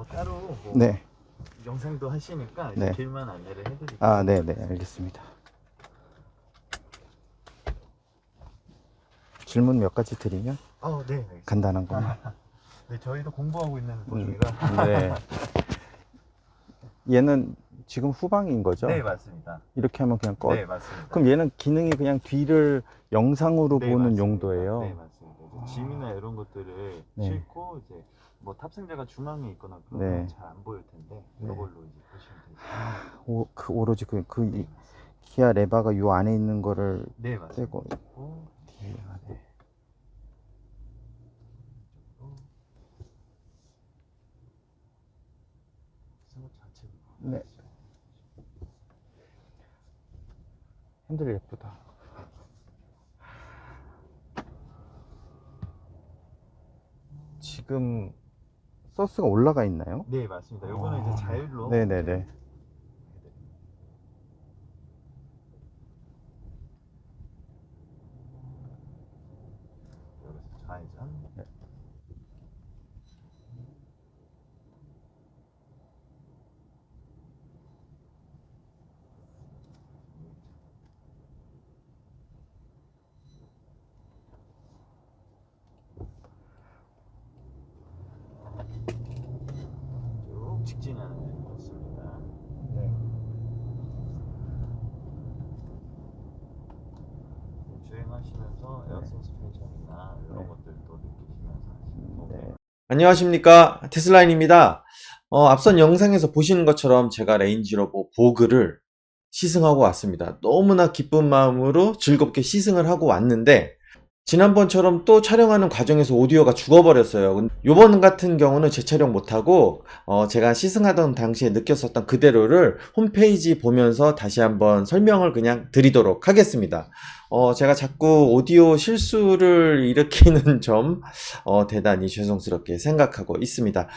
뭐 따로 뭐 네. 영상도 하시니까 네. 길만 안내를 해드릴게요. 아, 네네, 알겠습니다. 질문 몇 가지 드리면 네, 알겠습니다. 간단한 것만. 네, 저희도 공부하고 있는 도중이라. 네. 얘는 지금 후방인 거죠? 네, 맞습니다. 이렇게 하면 그냥 꺼. 네, 맞습니다. 그럼 얘는 기능이 그냥 뒤를 영상으로 네, 보는 맞습니다. 용도예요. 네, 맞습니다. 이제 짐이나 이런 것들을 네. 싣고 이제 뭐 탑승자가 중앙에 있거나 그러면 네. 잘 안 보일 텐데 네. 이걸로 이제 보시면 되죠. 오로지 네, 맞습니다. 기아 레바가 요 안에 있는 거를 네, 맞습니다. 떼고. 뒤에 네. 승합 자체로. 네. 핸들 예쁘다. 지금 서스가 올라가 있나요? 네, 맞습니다. 요거는 이제 자율로. 네네네. 여기서 좌회전. 네. 쭉 직진하는 데는 좋습니다. 네. 주행하시면서 에어컨 스페이션이나 이런 네. 것들도 느끼시면서 하시면 네. 안녕하십니까, 테슬라인입니다. 앞선 영상에서 보시는 것처럼 제가 레인지로버 보그를 시승하고 왔습니다. 너무나 기쁜 마음으로 즐겁게 시승을 하고 왔는데 지난번처럼 또 촬영하는 과정에서 오디오가 죽어버렸어요. 요번 같은 경우는 재촬영 못하고 제가 시승하던 당시에 느꼈었던 그대로를 홈페이지 보면서 다시 한번 설명을 그냥 드리도록 하겠습니다. 제가 자꾸 오디오 실수를 일으키는 점 대단히 죄송스럽게 생각하고 있습니다.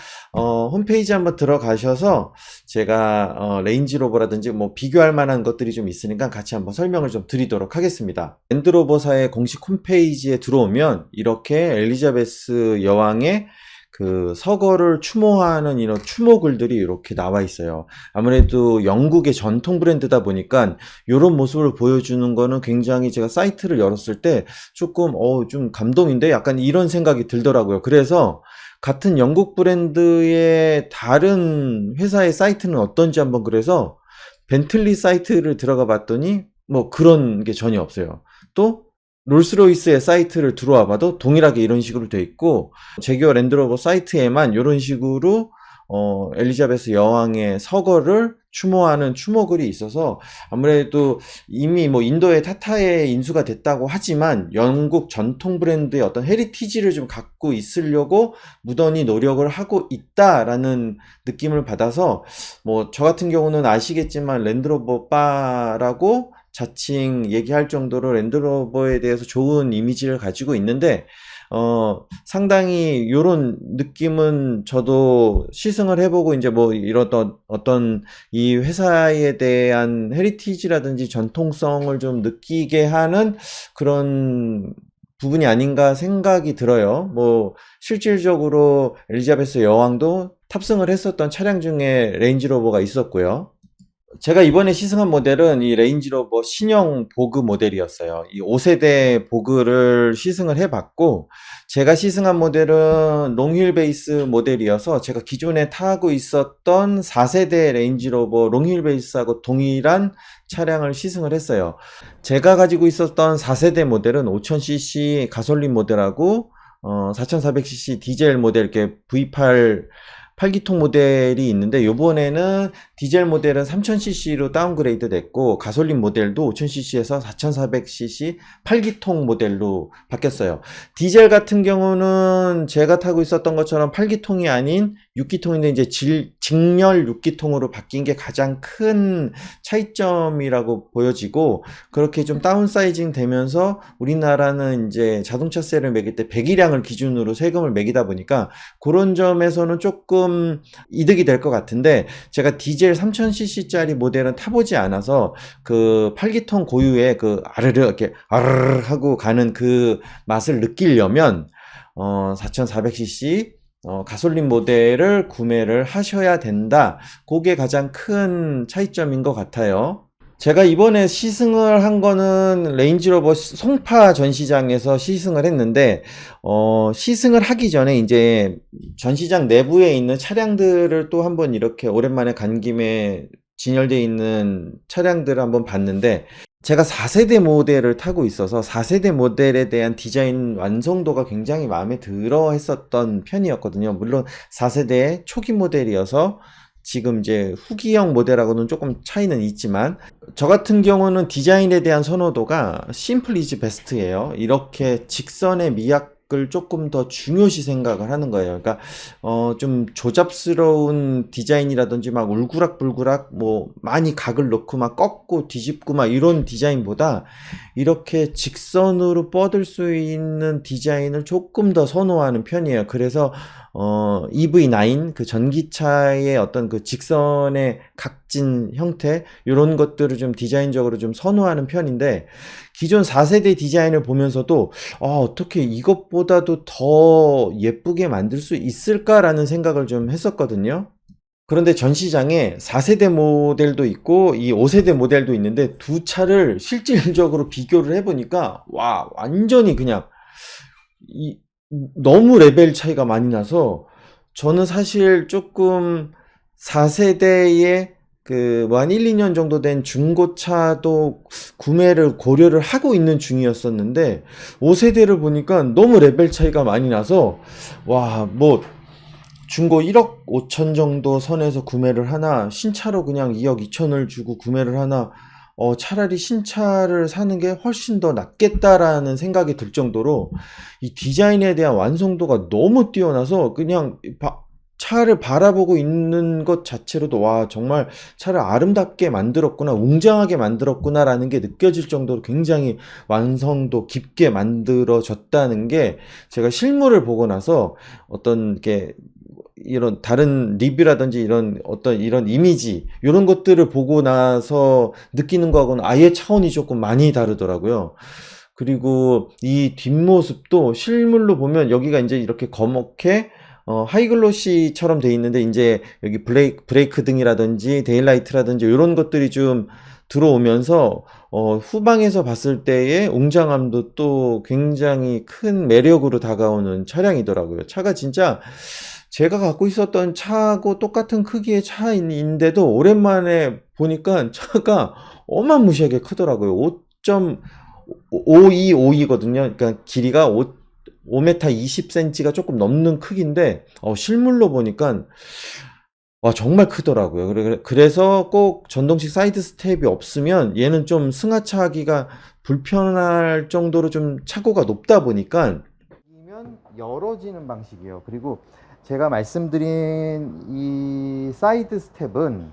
홈페이지 한번 들어가셔서 제가 레인지로버라든지 뭐 비교할 만한 것들이 좀 있으니까 같이 한번 설명을 좀 드리도록 하겠습니다. 랜드로버사의 공식 홈페이지에 들어오면 이렇게 엘리자베스 여왕의 그 서거를 추모하는 이런 추모글들이 이렇게 나와 있어요. 아무래도 영국의 전통 브랜드다 보니까 이런 모습을 보여주는 거는 굉장히 제가 사이트를 열었을 때 조금 좀 감동인데 약간 이런 생각이 들더라고요. 그래서 같은 영국 브랜드의 다른 회사의 사이트는 어떤지 한번 그래서 벤틀리 사이트를 들어가 봤더니 뭐 그런 게 전혀 없어요. 또 롤스로이스의 사이트를 들어와 봐도 동일하게 이런 식으로 돼 있고 제규어 랜드로버 사이트에만 이런 식으로 엘리자베스 여왕의 서거를 추모하는 추모글이 있어서 아무래도 이미 뭐 인도의 타타에 인수가 됐다고 하지만 영국 전통 브랜드의 어떤 헤리티지를 좀 갖고 있으려고 무던히 노력을 하고 있다라는 느낌을 받아서 뭐 저 같은 경우는 아시겠지만 랜드로버 바라고 자칭 얘기할 정도로 랜드로버에 대해서 좋은 이미지를 가지고 있는데 상당히 요런 느낌은 저도 시승을 해보고 이제 뭐 이런 어떤 이 회사에 대한 헤리티지라든지 전통성을 좀 느끼게 하는 그런 부분이 아닌가 생각이 들어요. 뭐 실질적으로 엘리자베스 여왕도 탑승을 했었던 차량 중에 레인지로버가 있었고요. 제가 이번에 시승한 모델은 이 레인지로버 신형 보그 모델이었어요. 이 5세대 보그를 시승을 해봤고 제가 시승한 모델은 롱휠 베이스 모델이어서 제가 기존에 타고 있었던 4세대 레인지로버 롱휠 베이스하고 동일한 차량을 시승을 했어요. 제가 가지고 있었던 4세대 모델은 5000cc 가솔린 모델하고 4400cc 디젤 모델 이렇게 V8 8기통 모델이 있는데 요번에는 디젤 모델은 3000cc로 다운그레이드 됐고 가솔린 모델도 5000cc에서 4400cc 8기통 모델로 바뀌었어요. 디젤 같은 경우는 제가 타고 있었던 것처럼 8기통이 아닌 6기통인데 이제 직렬 6기통으로 바뀐 게 가장 큰 차이점이라고 보여지고 그렇게 좀 다운사이징 되면서 우리나라는 이제 자동차세를 매길 때 배기량을 기준으로 세금을 매기다 보니까 그런 점에서는 조금 이득이 될 것 같은데 제가 디젤 3000cc짜리 모델은 타보지 않아서 그 8기통 고유의 그 아르르 이렇게 아르르 하고 가는 그 맛을 느끼려면 4400cc 가솔린 모델을 구매를 하셔야 된다. 그게 가장 큰 차이점인 것 같아요. 제가 이번에 시승을 한 거는 레인지로버 송파 전시장에서 시승을 했는데, 시승을 하기 전에 이제 전시장 내부에 있는 차량들을 또 한번 이렇게 오랜만에 간 김에 진열되어 있는 차량들을 한번 봤는데, 제가 4세대 모델을 타고 있어서 4세대 모델에 대한 디자인 완성도가 굉장히 마음에 들어 했었던 편이었거든요. 물론 4세대의 초기 모델이어서 지금 이제 후기형 모델하고는 조금 차이는 있지만, 저 같은 경우는 디자인에 대한 선호도가 심플 이즈 베스트예요. 이렇게 직선의 미학을 조금 더 중요시 생각을 하는 거예요. 그러니까 좀 조잡스러운 디자인이라든지 막 울그락불그락 뭐 많이 각을 넣고 막 꺾고 뒤집고 막 이런 디자인보다 이렇게 직선으로 뻗을 수 있는 디자인을 조금 더 선호하는 편이에요. 그래서 EV9 그 전기차의 어떤 그 직선의 각진 형태 이런 것들을 좀 디자인적으로 좀 선호하는 편인데, 기존 4세대 디자인을 보면서도 어떻게 이것보다도 더 예쁘게 만들 수 있을까라는 생각을 좀 했었거든요. 그런데 전시장에 4세대 모델도 있고 이 5세대 모델도 있는데 두 차를 실질적으로 비교를 해보니까 와, 완전히 그냥 너무 레벨 차이가 많이 나서, 저는 사실 조금 4세대의 그 뭐 한 1, 2년 정도 된 중고차도 구매를 고려를 하고 있는 중이었었는데 5세대를 보니까 너무 레벨 차이가 많이 나서 와, 뭐 중고 1억 5천 정도 선에서 구매를 하나, 신차로 그냥 2억 2천을 주고 구매를 하나, 차라리 신차를 사는 게 훨씬 더 낫겠다라는 생각이 들 정도로 이 디자인에 대한 완성도가 너무 뛰어나서 그냥 차를 바라보고 있는 것 자체로도 와, 정말 차를 아름답게 만들었구나, 웅장하게 만들었구나라는 게 느껴질 정도로 굉장히 완성도 깊게 만들어졌다는 게, 제가 실물을 보고 나서 어떤 게 이런 다른 리뷰라든지 이런 어떤 이런 이미지 이런 것들을 보고 나서 느끼는 거하고는 아예 차원이 조금 많이 다르더라고요. 그리고 이 뒷모습도 실물로 보면 여기가 이제 이렇게 검게 하이글로시처럼 돼 있는데, 이제 여기 브레이크 등이라든지 데일라이트라든지 이런 것들이 좀 들어오면서 후방에서 봤을 때의 웅장함도 또 굉장히 큰 매력으로 다가오는 차량이더라고요. 차가 진짜 제가 갖고 있었던 차하고 똑같은 크기의 차인데도 오랜만에 보니까 차가 어마무시하게 크더라고요. 5.5252거든요. 그러니까 길이가 5m 20cm가 조금 넘는 크기인데 실물로 보니까 와, 정말 크더라고요. 그래서 꼭 전동식 사이드 스텝이 없으면 얘는 좀 승하차 하기가 불편할 정도로 좀 차고가 높다 보니까 이면 열어지는 방식이에요. 그리고 제가 말씀드린 이 사이드 스텝은,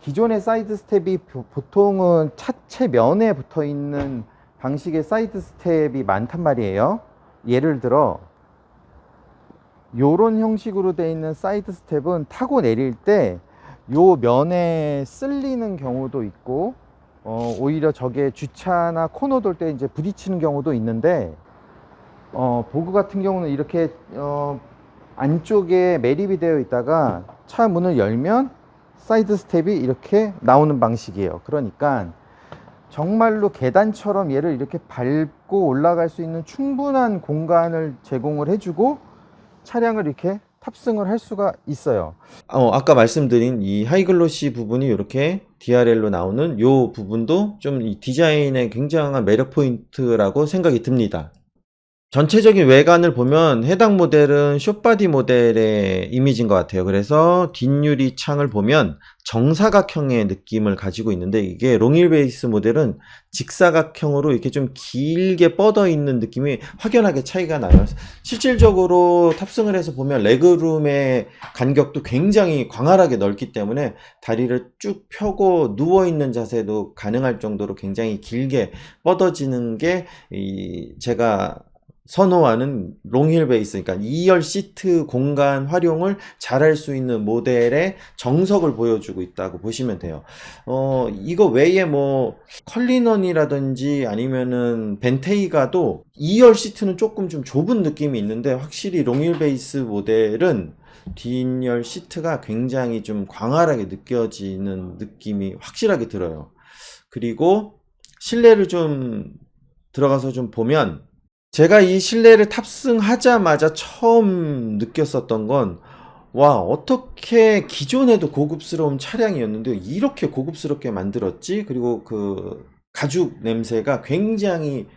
기존의 사이드 스텝이 보통은 차체 면에 붙어 있는 방식의 사이드 스텝이 많단 말이에요. 예를 들어 요런 형식으로 되어 있는 사이드 스텝은 타고 내릴 때 요 면에 쓸리는 경우도 있고, 오히려 저게 주차나 코너 돌 때 이제 부딪히는 경우도 있는데, 보그 같은 경우는 이렇게 안쪽에 매립이 되어 있다가 차 문을 열면 사이드 스텝이 이렇게 나오는 방식이에요. 그러니까 정말로 계단처럼 얘를 이렇게 밟고 올라갈 수 있는 충분한 공간을 제공을 해주고 차량을 이렇게 탑승을 할 수가 있어요. 아까 말씀드린 이 하이글로시 부분이 이렇게 DRL로 나오는 요 부분도 좀 이 디자인의 굉장한 매력 포인트라고 생각이 듭니다. 전체적인 외관을 보면 해당 모델은 숏바디 모델의 이미지인 것 같아요. 그래서 뒷유리 창을 보면 정사각형의 느낌을 가지고 있는데, 이게 롱휠 베이스 모델은 직사각형으로 이렇게 좀 길게 뻗어 있는 느낌이 확연하게 차이가 나요. 실질적으로 탑승을 해서 보면 레그룸의 간격도 굉장히 광활하게 넓기 때문에 다리를 쭉 펴고 누워있는 자세도 가능할 정도로 굉장히 길게 뻗어지는 게 제가 선호하는 롱힐 베이스, 그러니까 2열 시트 공간 활용을 잘할 수 있는 모델의 정석을 보여주고 있다고 보시면 돼요. 이거 외에 뭐 컬리넌이라든지 아니면은 벤테이가도 2열 시트는 조금 좀 좁은 느낌이 있는데, 확실히 롱힐 베이스 모델은 뒷열 시트가 굉장히 좀 광활하게 느껴지는 느낌이 확실하게 들어요. 그리고 실내를 좀 들어가서 좀 보면, 제가 이 실내를 탑승하자마자 처음 느꼈었던 건, 와, 어떻게 기존에도 고급스러운 차량이었는데 이렇게 고급스럽게 만들었지? 그리고 그 가죽 냄새가 굉장히,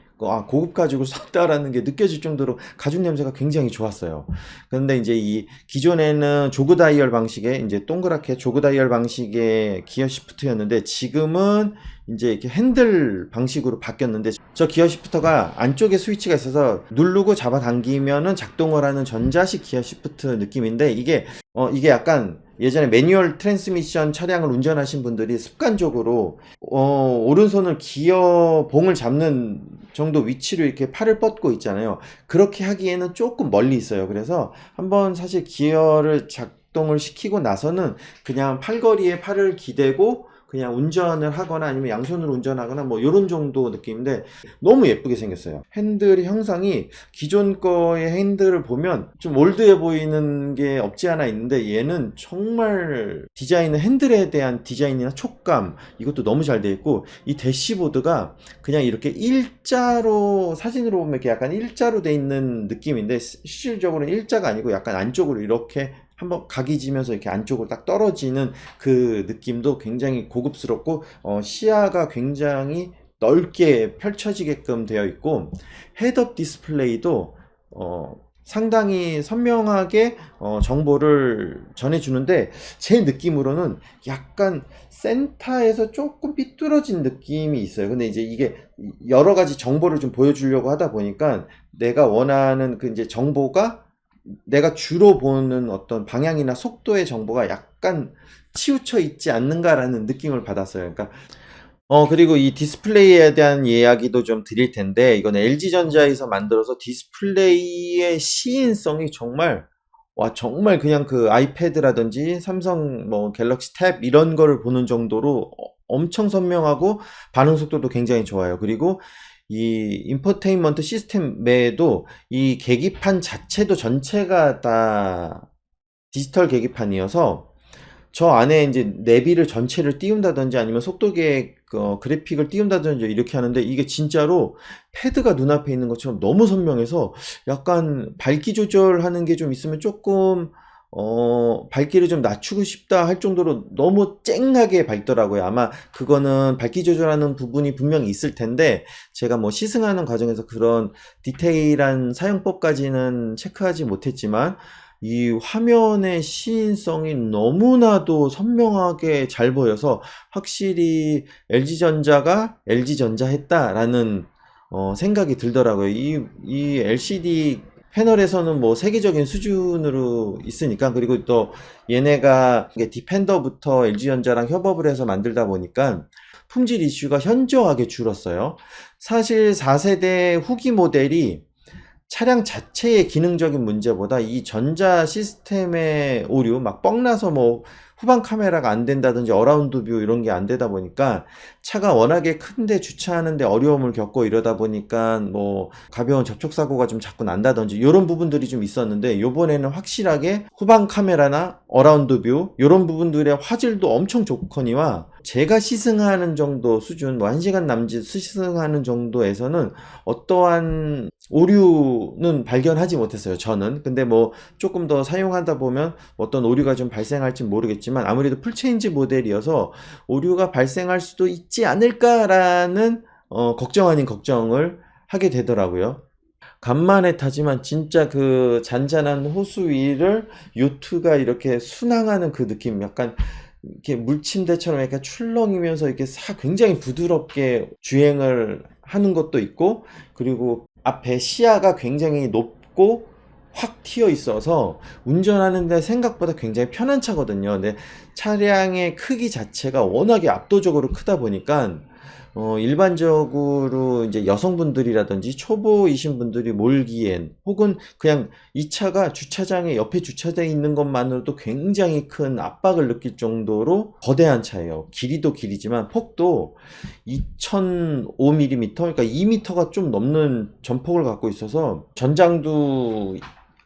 고급 가죽을 썼다라는 게 느껴질 정도로 가죽 냄새가 굉장히 좋았어요. 그런데 이제 이 기존에는 조그 다이얼 방식의, 이제 동그랗게 조그 다이얼 방식의 기어 시프트였는데, 지금은 이제 이렇게 핸들 방식으로 바뀌었는데, 저 기어 시프터가 안쪽에 스위치가 있어서 누르고 잡아당기면은 작동을 하는 전자식 기어 시프트 느낌인데, 이게 약간 예전에 매뉴얼 트랜스미션 차량을 운전하신 분들이 습관적으로 오른손을 기어 봉을 잡는 정도 위치로 이렇게 팔을 뻗고 있잖아요. 그렇게 하기에는 조금 멀리 있어요. 그래서 한번 사실 기어를 작동을 시키고 나서는 그냥 팔걸이에 팔을 기대고 그냥 운전을 하거나 아니면 양손으로 운전하거나 뭐 요런 정도 느낌인데, 너무 예쁘게 생겼어요. 핸들의 형상이 기존 거의 핸들을 보면 좀 올드해 보이는 게 없지 않아 있는데, 얘는 정말 핸들에 대한 디자인이나 촉감, 이것도 너무 잘 되어 있고, 이 대시보드가 그냥 이렇게 일자로, 사진으로 보면 이렇게 약간 일자로 돼 있는 느낌인데, 실질적으로는 일자가 아니고 약간 안쪽으로 이렇게 한번 각이 지면서 이렇게 안쪽으로 딱 떨어지는 그 느낌도 굉장히 고급스럽고, 시야가 굉장히 넓게 펼쳐지게끔 되어 있고, 헤드업 디스플레이도 상당히 선명하게 정보를 전해주는데, 제 느낌으로는 약간 센터에서 조금 삐뚤어진 느낌이 있어요. 근데 이제 이게 여러 가지 정보를 좀 보여주려고 하다 보니까, 내가 원하는 그 이제 정보가, 내가 주로 보는 어떤 방향이나 속도의 정보가 약간 치우쳐 있지 않는가라는 느낌을 받았어요. 그러니까 그리고 이 디스플레이에 대한 이야기도 좀 드릴 텐데, 이건 LG전자에서 만들어서 디스플레이의 시인성이 정말, 정말 그냥 그 아이패드라든지 삼성 뭐 갤럭시 탭 이런 거를 보는 정도로 엄청 선명하고 반응 속도도 굉장히 좋아요. 그리고 이 인포테인먼트 시스템 외에도 이 계기판 자체도 전체가 다 디지털 계기판이어서, 저 안에 이제 내비를 전체를 띄운다든지 아니면 속도계 그래픽을 띄운다든지 이렇게 하는데, 이게 진짜로 패드가 눈앞에 있는 것처럼 너무 선명해서, 약간 밝기 조절하는 게 좀 있으면 조금 밝기를 좀 낮추고 싶다 할 정도로 너무 쨍하게 밝더라고요. 아마 그거는 밝기 조절하는 부분이 분명히 있을 텐데, 제가 뭐 시승하는 과정에서 그런 디테일한 사용법까지는 체크하지 못했지만, 이 화면의 시인성이 너무나도 선명하게 잘 보여서 확실히 LG전자가 LG전자 했다라는 생각이 들더라고요. 이 LCD 패널에서는 뭐 세계적인 수준으로 있으니까, 그리고 또 얘네가 디펜더부터 LG전자랑 협업을 해서 만들다 보니까 품질 이슈가 현저하게 줄었어요. 사실 4세대 후기 모델이 차량 자체의 기능적인 문제보다 이 전자 시스템의 오류, 막 뻥나서 뭐 후방 카메라가 안 된다든지 어라운드 뷰 이런 게 안 되다 보니까, 차가 워낙에 큰데 주차하는데 어려움을 겪고 이러다 보니까 뭐 가벼운 접촉사고가 좀 자꾸 난다든지 이런 부분들이 좀 있었는데, 요번에는 확실하게 후방 카메라나 어라운드 뷰 이런 부분들의 화질도 엄청 좋거니와, 제가 시승하는 정도 수준, 뭐 1시간 남짓 시승하는 정도에서는 어떠한 오류는 발견하지 못했어요, 저는. 근데 뭐 조금 더 사용하다 보면 어떤 오류가 좀 발생할지 모르겠지만, 아무래도 풀체인지 모델이어서 오류가 발생할 수도 있지 않을까라는 걱정 아닌 걱정을 하게 되더라고요. 간만에 타지만 진짜 그 잔잔한 호수 위를 요트가 이렇게 순항하는 그 느낌, 약간 이렇게 물침대처럼 이렇게 출렁이면서 이렇게 굉장히 부드럽게 주행을 하는 것도 있고, 그리고 앞에 시야가 굉장히 높고 확 튀어 있어서 운전하는데 생각보다 굉장히 편한 차거든요. 근데 차량의 크기 자체가 워낙에 압도적으로 크다 보니까 일반적으로 이제 여성분들이라든지 초보이신 분들이 몰기엔 혹은 그냥 이 차가 주차장에 옆에 주차되어 있는 것만으로도 굉장히 큰 압박을 느낄 정도로 거대한 차예요. 길이도 길이지만 폭도 2005mm, 그러니까 2m가 좀 넘는 전폭을 갖고 있어서 전장도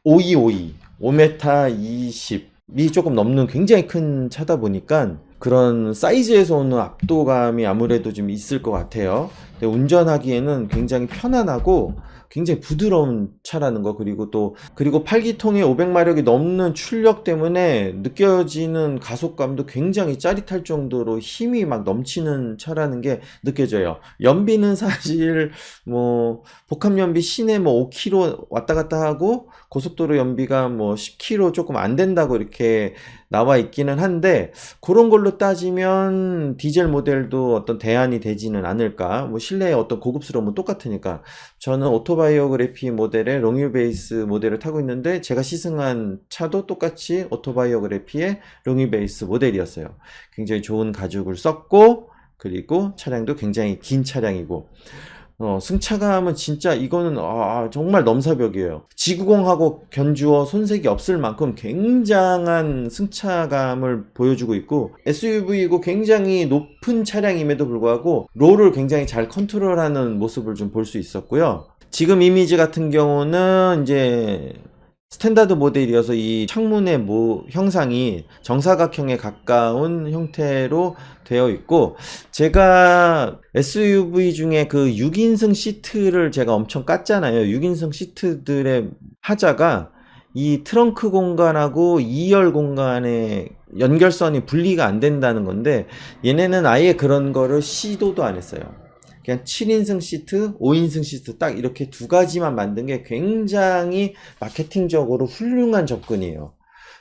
5252, 5m 20이 조금 넘는 굉장히 큰 차다 보니까 그런 사이즈에서 오는 압도감이 아무래도 좀 있을 것 같아요. 근데 운전하기에는 굉장히 편안하고 굉장히 부드러운 차라는 거, 그리고 8기통에 500마력이 넘는 출력 때문에 느껴지는 가속감도 굉장히 짜릿할 정도로 힘이 막 넘치는 차라는 게 느껴져요. 연비는 사실 뭐 복합 연비 시내 뭐 5km 왔다 갔다 하고 고속도로 연비가 뭐 10km 조금 안 된다고 이렇게 나와 있기는 한데, 그런 걸로 따지면 디젤 모델도 어떤 대안이 되지는 않을까. 뭐 실내의 어떤 고급스러움은 똑같으니까. 저는 오토바이오그래피 모델의 롱휠 베이스 모델을 타고 있는데, 제가 시승한 차도 똑같이 오토바이오그래피의 롱휠 베이스 모델이었어요. 굉장히 좋은 가죽을 썼고, 그리고 차량도 굉장히 긴 차량이고, 승차감은 진짜 이거는 정말 넘사벽이에요. 지구공하고 견주어 손색이 없을 만큼 굉장한 승차감을 보여주고 있고, SUV이고 굉장히 높은 차량임에도 불구하고 롤을 굉장히 잘 컨트롤하는 모습을 좀 볼 수 있었고요. 지금 이미지 같은 경우는 이제 스탠다드 모델이어서 이 창문의 형상이 정사각형에 가까운 형태로 되어 있고, 제가 SUV 중에 그 6인승 시트를 제가 엄청 깠잖아요. 6인승 시트들의 하자가 이 트렁크 공간하고 2열 공간의 연결선이 분리가 안 된다는 건데, 얘네는 아예 그런 거를 시도도 안 했어요. 그냥 7인승 시트, 5인승 시트 딱 이렇게 두 가지만 만든 게 굉장히 마케팅적으로 훌륭한 접근이에요.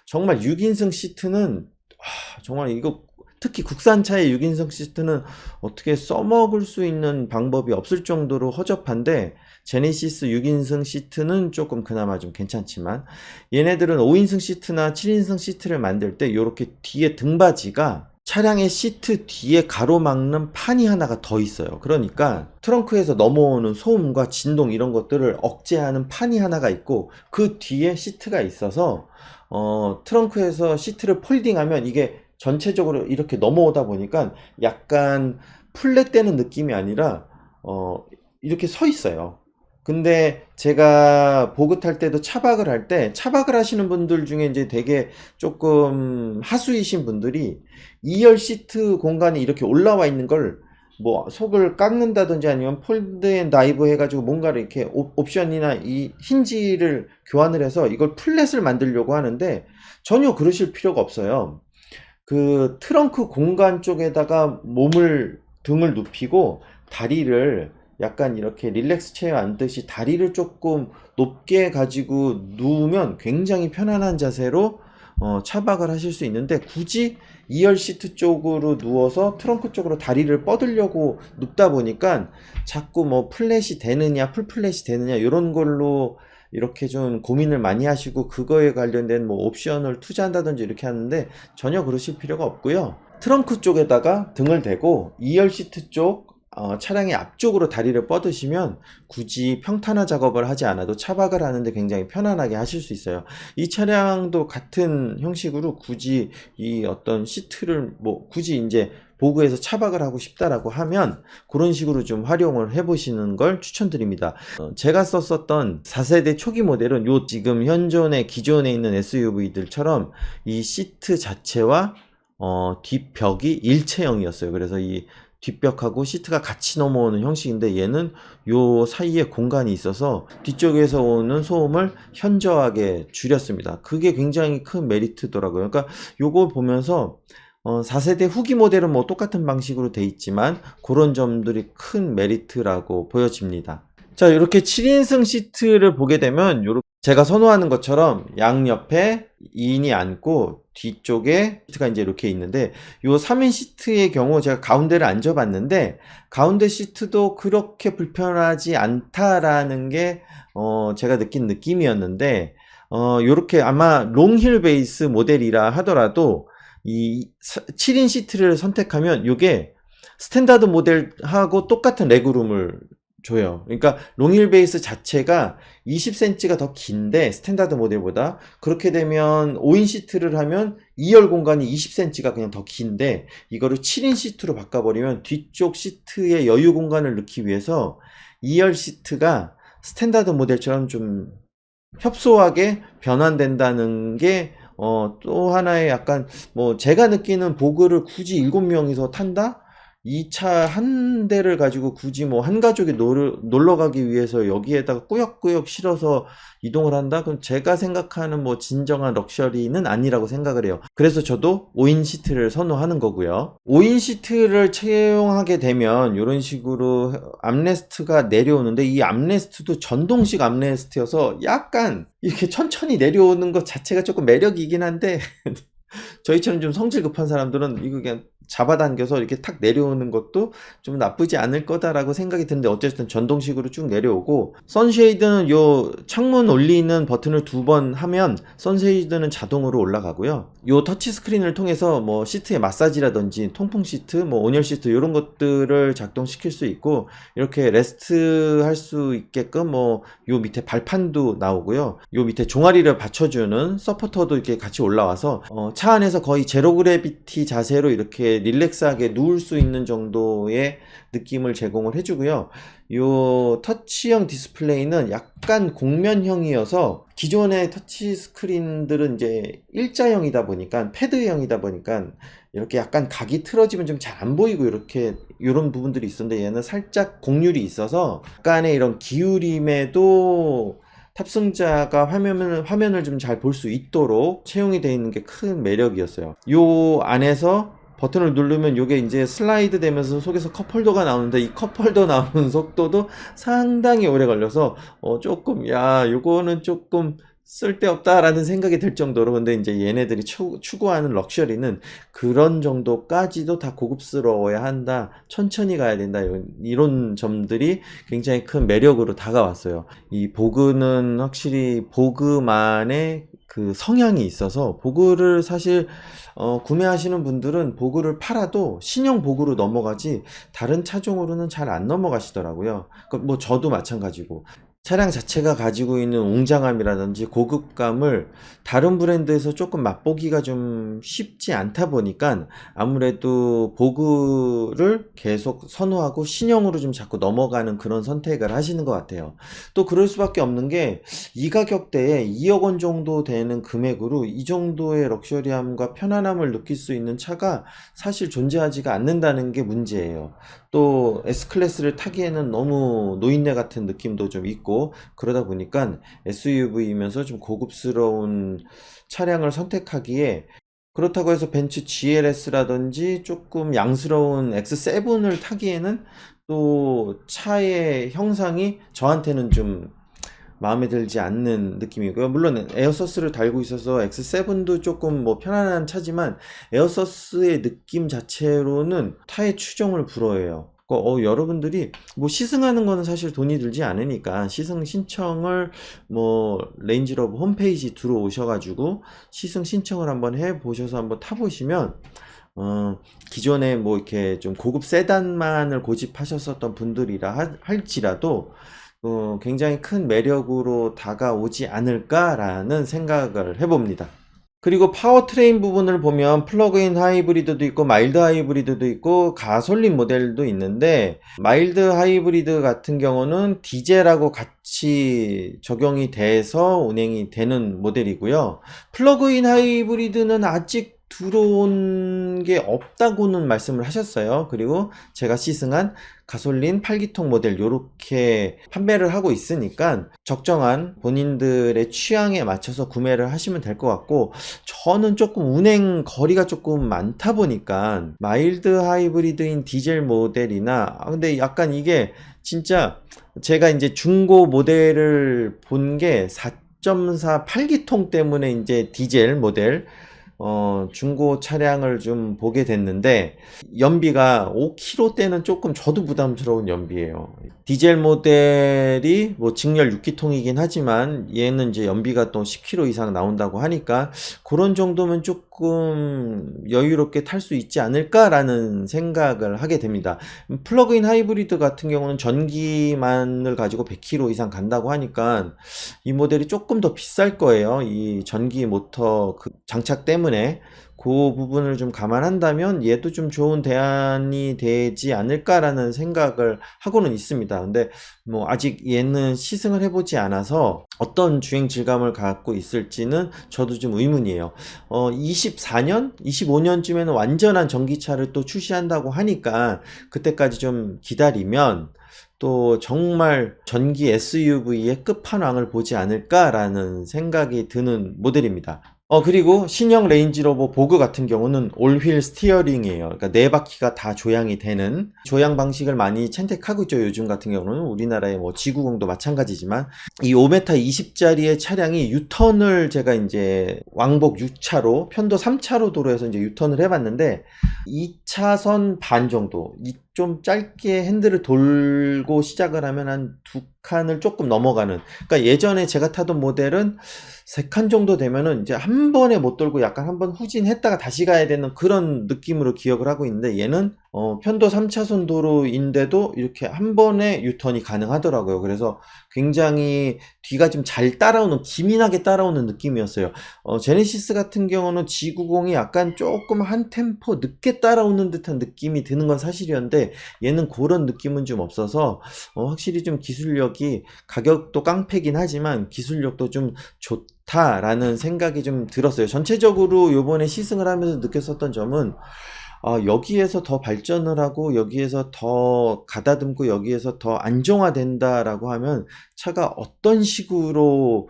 정말 6인승 시트는 정말 이거 특히 국산차의 6인승 시트는 어떻게 써먹을 수 있는 방법이 없을 정도로 허접한데, 제네시스 6인승 시트는 조금 그나마 좀 괜찮지만, 얘네들은 5인승 시트나 7인승 시트를 만들 때 이렇게 뒤에 등받이가 차량의 시트 뒤에 가로막는 판이 하나가 더 있어요. 그러니까 트렁크에서 넘어오는 소음과 진동 이런 것들을 억제하는 판이 하나가 있고, 그 뒤에 시트가 있어서 트렁크에서 시트를 폴딩하면 이게 전체적으로 이렇게 넘어오다 보니까 약간 플랫되는 느낌이 아니라 이렇게 서 있어요. 근데 제가 보그 탈 때도 차박을 할 때, 차박을 하시는 분들 중에 이제 되게 조금 하수이신 분들이 2열 시트 공간이 이렇게 올라와 있는 걸 뭐 속을 깎는다든지 아니면 폴드 앤 다이브 해가지고 뭔가를 이렇게 옵션이나 이 힌지를 교환을 해서 이걸 플랫을 만들려고 하는데, 전혀 그러실 필요가 없어요. 그 트렁크 공간 쪽에다가 등을 눕히고 다리를 약간 이렇게 릴렉스 체어 앉듯이 다리를 조금 높게 가지고 누우면 굉장히 편안한 자세로 차박을 하실 수 있는데, 굳이 2열 시트 쪽으로 누워서 트렁크 쪽으로 다리를 뻗으려고 눕다 보니까 자꾸 뭐 플랫이 되느냐 풀플랫이 되느냐 이런 걸로 이렇게 좀 고민을 많이 하시고, 그거에 관련된 뭐 옵션을 투자한다든지 이렇게 하는데 전혀 그러실 필요가 없고요. 트렁크 쪽에다가 등을 대고 2열 시트 쪽 차량의 앞쪽으로 다리를 뻗으시면 굳이 평탄화 작업을 하지 않아도 차박을 하는데 굉장히 편안하게 하실 수 있어요. 이 차량도 같은 형식으로 굳이 이 어떤 시트를 굳이 이제 보그에서 차박을 하고 싶다라고 하면 그런 식으로 좀 활용을 해보시는 걸 추천드립니다. 제가 썼었던 4세대 초기 모델은 요 지금 현존의 기존에 있는 SUV들처럼 이 시트 자체와 뒷벽이 일체형이었어요. 그래서 이 뒷벽하고 시트가 같이 넘어오는 형식인데, 얘는 요 사이에 공간이 있어서 뒤쪽에서 오는 소음을 현저하게 줄였습니다. 그게 굉장히 큰 메리트더라고요. 그러니까 요거 보면서 4세대 후기 모델은 뭐 똑같은 방식으로 돼 있지만 그런 점들이 큰 메리트라고 보여집니다. 자, 이렇게 7인승 시트를 보게 되면 제가 선호하는 것처럼 양옆에 2인이 앉고 뒤쪽에 시트가 이제 이렇게 있는데, 요 3인 시트의 경우 제가 가운데를 앉아봤는데 가운데 시트도 그렇게 불편하지 않다라는 게 제가 느낀 느낌이었는데, 요렇게 아마 롱힐 베이스 모델이라 하더라도 이 7인 시트를 선택하면 요게 스탠다드 모델하고 똑같은 레그룸을 줘요. 그러니까 롱힐 베이스 자체가 20cm가 더 긴데 스탠다드 모델보다, 그렇게 되면 5인 시트를 하면 2열 공간이 20cm가 그냥 더 긴데, 이거를 7인 시트로 바꿔버리면 뒤쪽 시트의 여유 공간을 넣기 위해서 2열 시트가 스탠다드 모델처럼 좀 협소하게 변환된다는 게 또 하나의 약간, 뭐 제가 느끼는 보그를 굳이 7명이서 탄다? 이 차 한 대를 가지고 굳이 뭐 한 가족이 놀러 가기 위해서 여기에다가 꾸역꾸역 실어서 이동을 한다? 그럼 제가 생각하는 뭐 진정한 럭셔리는 아니라고 생각을 해요. 그래서 저도 5인 시트를 선호하는 거고요. 5인 시트를 채용하게 되면 이런 식으로 암레스트가 내려오는데, 이 암레스트도 전동식 암레스트여서 약간 이렇게 천천히 내려오는 것 자체가 조금 매력이긴 한데 저희처럼 좀 성질 급한 사람들은 이거 그냥 잡아당겨서 이렇게 탁 내려오는 것도 좀 나쁘지 않을 거다라고 생각이 드는데, 어쨌든 전동식으로 쭉 내려오고, 선쉐이드는 요 창문 올리는 버튼을 2번 하면 선쉐이드는 자동으로 올라가고요. 요 터치 스크린을 통해서 뭐 시트의 마사지라든지 통풍 시트, 뭐 온열 시트 이런 것들을 작동시킬 수 있고, 이렇게 레스트 할 수 있게끔 뭐 요 밑에 발판도 나오고요. 요 밑에 종아리를 받쳐주는 서포터도 이렇게 같이 올라와서 차 안에서 거의 제로 그래비티 자세로 이렇게 릴렉스하게 누울 수 있는 정도의 느낌을 제공을 해주고요. 요 터치형 디스플레이는 약간 곡면형이어서, 기존의 터치 스크린들은 이제 일자형이다 보니까, 패드형이다 보니까 이렇게 약간 각이 틀어지면 좀 잘 안 보이고 이렇게 이런 부분들이 있었는데, 얘는 살짝 곡률이 있어서 약간의 이런 기울임에도 탑승자가 화면을 좀 잘 볼 수 있도록 채용이 되어 있는 게 큰 매력이었어요. 요 안에서 버튼을 누르면 요게 이제 슬라이드 되면서 속에서 컵홀더가 나오는데, 이 컵홀더 나오는 속도도 상당히 오래 걸려서 조금 요거는 조금 쓸데없다라는 생각이 들 정도로, 근데 이제 얘네들이 추구하는 럭셔리는 그런 정도까지도 다 고급스러워야 한다, 천천히 가야 된다, 이런 점들이 굉장히 큰 매력으로 다가왔어요. 이 보그는 확실히 보그만의 그 성향이 있어서, 보그를 사실 구매하시는 분들은 보그를 팔아도 신형 보그로 넘어가지 다른 차종으로는 잘 안 넘어가시더라고요. 뭐 저도 마찬가지고, 차량 자체가 가지고 있는 웅장함이라든지 고급감을 다른 브랜드에서 조금 맛보기가 좀 쉽지 않다 보니까 아무래도 보그를 계속 선호하고 신형으로 좀 자꾸 넘어가는 그런 선택을 하시는 것 같아요. 또 그럴 수밖에 없는 게, 이 가격대에 2억 원 정도 되는 금액으로 이 정도의 럭셔리함과 편안함을 느낄 수 있는 차가 사실 존재하지가 않는다는 게 문제예요. 또 S클래스를 타기에는 너무 노인네 같은 느낌도 좀 있고, 그러다 보니까 SUV이면서 좀 고급스러운 차량을 선택하기에, 그렇다고 해서 벤츠 GLS라든지 조금 양스러운 X7을 타기에는 또 차의 형상이 저한테는 좀 마음에 들지 않는 느낌이고요. 물론 에어서스를 달고 있어서 X7도 조금 뭐 편안한 차지만, 에어서스의 느낌 자체로는 타의 추종을 불허해요. 여러분들이 뭐 시승하는 거는 사실 돈이 들지 않으니까, 시승 신청을 뭐 레인지로버 홈페이지 들어오셔가지고 시승 신청을 한번 해보셔서 한번 타보시면, 기존에 뭐 이렇게 좀 고급 세단만을 고집하셨었던 분들이라 할지라도 굉장히 큰 매력으로 다가오지 않을까라는 생각을 해봅니다. 그리고 파워트레인 부분을 보면 플러그인 하이브리드도 있고 마일드 하이브리드도 있고 가솔린 모델도 있는데, 마일드 하이브리드 같은 경우는 디젤하고 같이 적용이 돼서 운행이 되는 모델이고요. 플러그인 하이브리드는 아직 들어온 게 없다고는 말씀을 하셨어요. 그리고 제가 시승한 가솔린 8기통 모델 요렇게 판매를 하고 있으니까 적정한 본인들의 취향에 맞춰서 구매를 하시면 될 것 같고, 저는 조금 운행 거리가 조금 많다 보니까 마일드 하이브리드인 디젤 모델이나, 근데 약간 이게 진짜 제가 이제 중고 모델을 본 게 4.4 8기통 때문에 이제 디젤 모델 중고 차량을 좀 보게 됐는데 연비가 5km대는 조금 저도 부담스러운 연비예요. 디젤 모델이 뭐 직렬 6기통이긴 하지만 얘는 이제 연비가 또 10km 이상 나온다고 하니까 그런 정도면 조금 여유롭게 탈 수 있지 않을까라는 생각을 하게 됩니다. 플러그인 하이브리드 같은 경우는 전기만을 가지고 100km 이상 간다고 하니까 이 모델이 조금 더 비쌀 거예요. 이 전기 모터 그 장착 때문에 그 부분을 좀 감안한다면 얘도 좀 좋은 대안이 되지 않을까라는 생각을 하고는 있습니다. 근데 뭐 아직 얘는 시승을 해보지 않아서 어떤 주행 질감을 갖고 있을지는 저도 좀 의문이에요. 24년, 25년쯤에는 완전한 전기차를 또 출시한다고 하니까 그때까지 좀 기다리면 또 정말 전기 SUV의 끝판왕을 보지 않을까라는 생각이 드는 모델입니다. 그리고 신형 레인지로버 보그 같은 경우는 올휠 스티어링이에요. 그러니까 네 바퀴가 다 조향이 되는 조향 방식을 많이 채택하고 있죠. 요즘 같은 경우는 우리나라의 뭐 G90도 마찬가지지만 이 5m 20짜리의 차량이 유턴을 제가 이제 왕복 6차로 편도 3차로 도로에서 이제 유턴을 해봤는데 2차선 반 정도 좀 짧게 핸들을 돌고 시작을 하면 한 두 칸을 조금 넘어가는, 그러니까 예전에 제가 타던 모델은 3칸 정도 되면은 이제 한 번에 못 돌고 약간 한 번 후진했다가 다시 가야 되는 그런 느낌으로 기억을 하고 있는데 얘는 편도 3차선 도로인데도 이렇게 한 번에 유턴이 가능하더라고요. 그래서 굉장히 뒤가 좀 잘 따라오는, 기민하게 따라오는 느낌이었어요. 제네시스 같은 경우는 G90이 약간 조금 한 템포 늦게 따라오는 듯한 느낌이 드는 건 사실이었는데 얘는 그런 느낌은 좀 없어서 확실히 좀 기술력이, 가격도 깡패긴 하지만 기술력도 좀 좋다라는 생각이 좀 들었어요. 전체적으로 요번에 시승을 하면서 느꼈었던 점은 여기에서 더 발전을 하고 여기에서 더 가다듬고 여기에서 더 안정화된다라고 하면 차가 어떤 식으로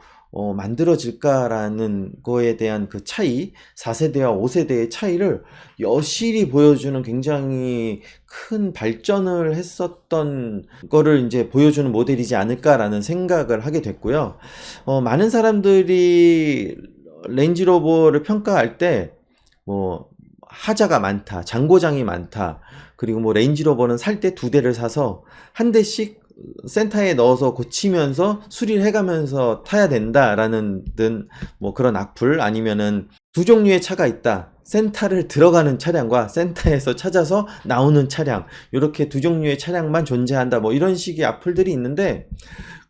만들어질까라는 거에 대한 그 차이, 4세대와 5세대의 차이를 여실히 보여주는 굉장히 큰 발전을 했었던 거를 이제 보여주는 모델이지 않을까라는 생각을 하게 됐고요. 많은 사람들이 레인지로버를 평가할 때 뭐 하자가 많다, 잔고장이 많다, 그리고 뭐 레인지로버는 살 때 2대를 사서 한 대씩 센터에 넣어서 고치면서 수리를 해가면서 타야 된다라는 등 뭐 그런 악플, 아니면은 두 종류의 차가 있다, 센터를 들어가는 차량과 센터에서 찾아서 나오는 차량, 이렇게 두 종류의 차량만 존재한다, 뭐 이런 식의 악플들이 있는데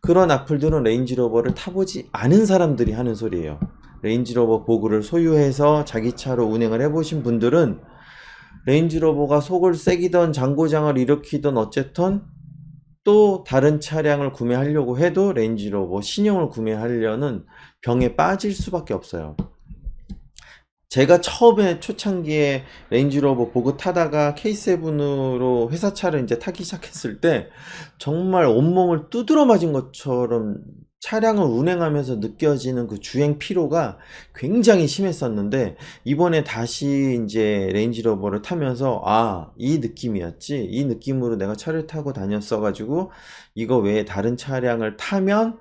그런 악플들은 레인지로버를 타보지 않은 사람들이 하는 소리예요. 레인지로버 보그를 소유해서 자기 차로 운행을 해보신 분들은 레인지로버가 속을 새기던 잔고장을 일으키던 어쨌든 또 다른 차량을 구매하려고 해도 레인지로버 신형을 구매하려는 병에 빠질 수밖에 없어요. 제가 처음에 초창기에 레인지로버 보그 타다가 K7으로 회사차를 이제 타기 시작했을 때 정말 온몸을 두드러 맞은 것처럼 차량을 운행하면서 느껴지는 그 주행 피로가 굉장히 심했었는데 이번에 다시 이제 레인지로버를 타면서 이 느낌이었지, 이 느낌으로 내가 차를 타고 다녔어 가지고 이거 외에 다른 차량을 타면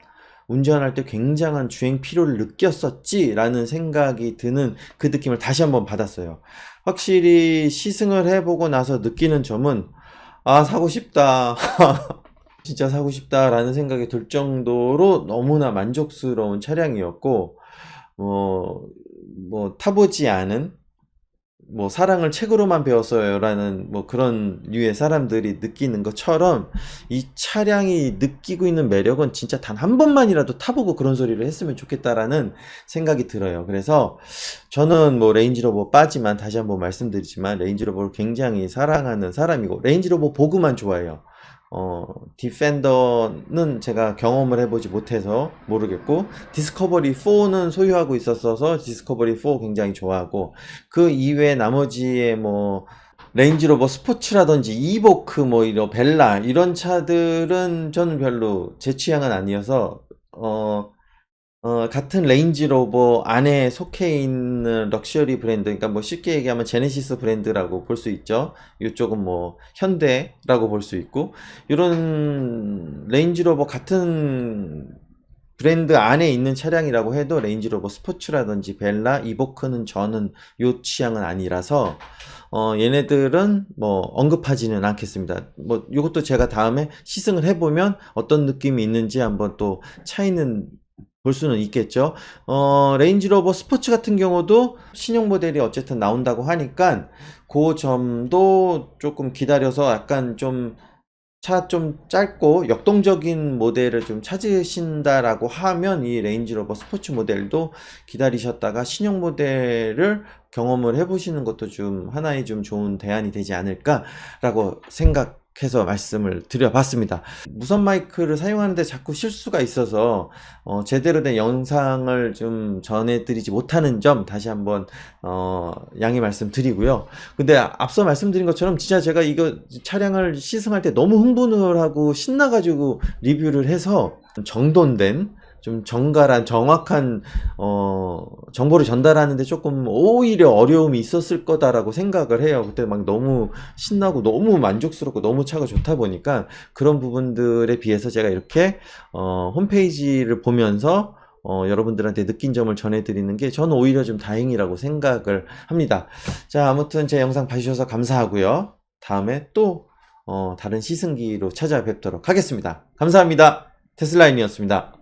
운전할 때 굉장한 주행 피로를 느꼈었지 라는 생각이 드는 그 느낌을 다시 한번 받았어요. 확실히 시승을 해보고 나서 느끼는 점은 사고 싶다 진짜 사고 싶다 라는 생각이 들 정도로 너무나 만족스러운 차량이었고, 뭐 타보지 않은, 뭐 사랑을 책으로만 배웠어요 라는 뭐 그런 류의 사람들이 느끼는 것처럼 이 차량이 느끼고 있는 매력은 진짜 단 한 번만이라도 타보고 그런 소리를 했으면 좋겠다라는 생각이 들어요. 그래서 저는 뭐 레인지로버 빠지만 다시 한번 말씀드리지만 레인지로버를 굉장히 사랑하는 사람이고 레인지로버 보그만 좋아해요. 디펜더는 제가 경험을 해보지 못해서 모르겠고 디스커버리 4는 소유하고 있었어서 디스커버리 4 굉장히 좋아하고, 그 이외에 나머지의 뭐 레인지로버 스포츠라든지 이보크 뭐 이런 벨라 이런 차들은 저는 별로 제 취향은 아니어서 같은 레인지로버 안에 속해 있는 럭셔리 브랜드, 그러니까 뭐 쉽게 얘기하면 제네시스 브랜드라고 볼 수 있죠. 이쪽은 뭐 현대라고 볼 수 있고, 이런 레인지로버 같은 브랜드 안에 있는 차량이라고 해도 레인지로버 스포츠라든지 벨라, 이보크는 저는 요 취향은 아니라서 얘네들은 뭐 언급하지는 않겠습니다. 뭐 이것도 제가 다음에 시승을 해보면 어떤 느낌이 있는지 한번 또 차이는 볼 수는 있겠죠. 레인지로버 스포츠 같은 경우도 신형 모델이 어쨌든 나온다고 하니까 그 점도 조금 기다려서 약간 좀 차 좀 짧고 역동적인 모델을 좀 찾으신다라고 하면 이 레인지로버 스포츠 모델도 기다리셨다가 신형 모델을 경험을 해보시는 것도 좀 하나의 좀 좋은 대안이 되지 않을까라고 생각해서 말씀을 드려봤습니다. 무선 마이크를 사용하는데 자꾸 실수가 있어서 제대로 된 영상을 좀 전해드리지 못하는 점 다시 한번 양해 말씀드리고요. 근데 앞서 말씀드린 것처럼 진짜 제가 이거 차량을 시승할 때 너무 흥분을 하고 신나가지고 리뷰를 해서 정돈된 좀 정갈한 정확한 정보를 전달하는데 조금 오히려 어려움이 있었을 거다라고 생각을 해요. 그때 막 너무 신나고 너무 만족스럽고 너무 차가 좋다 보니까 그런 부분들에 비해서 제가 이렇게 홈페이지를 보면서 여러분들한테 느낀 점을 전해드리는 게 저는 오히려 좀 다행이라고 생각을 합니다. 자, 아무튼 제 영상 봐주셔서 감사하고요. 다음에 또 다른 시승기로 찾아뵙도록 하겠습니다. 감사합니다. 테슬라인이었습니다.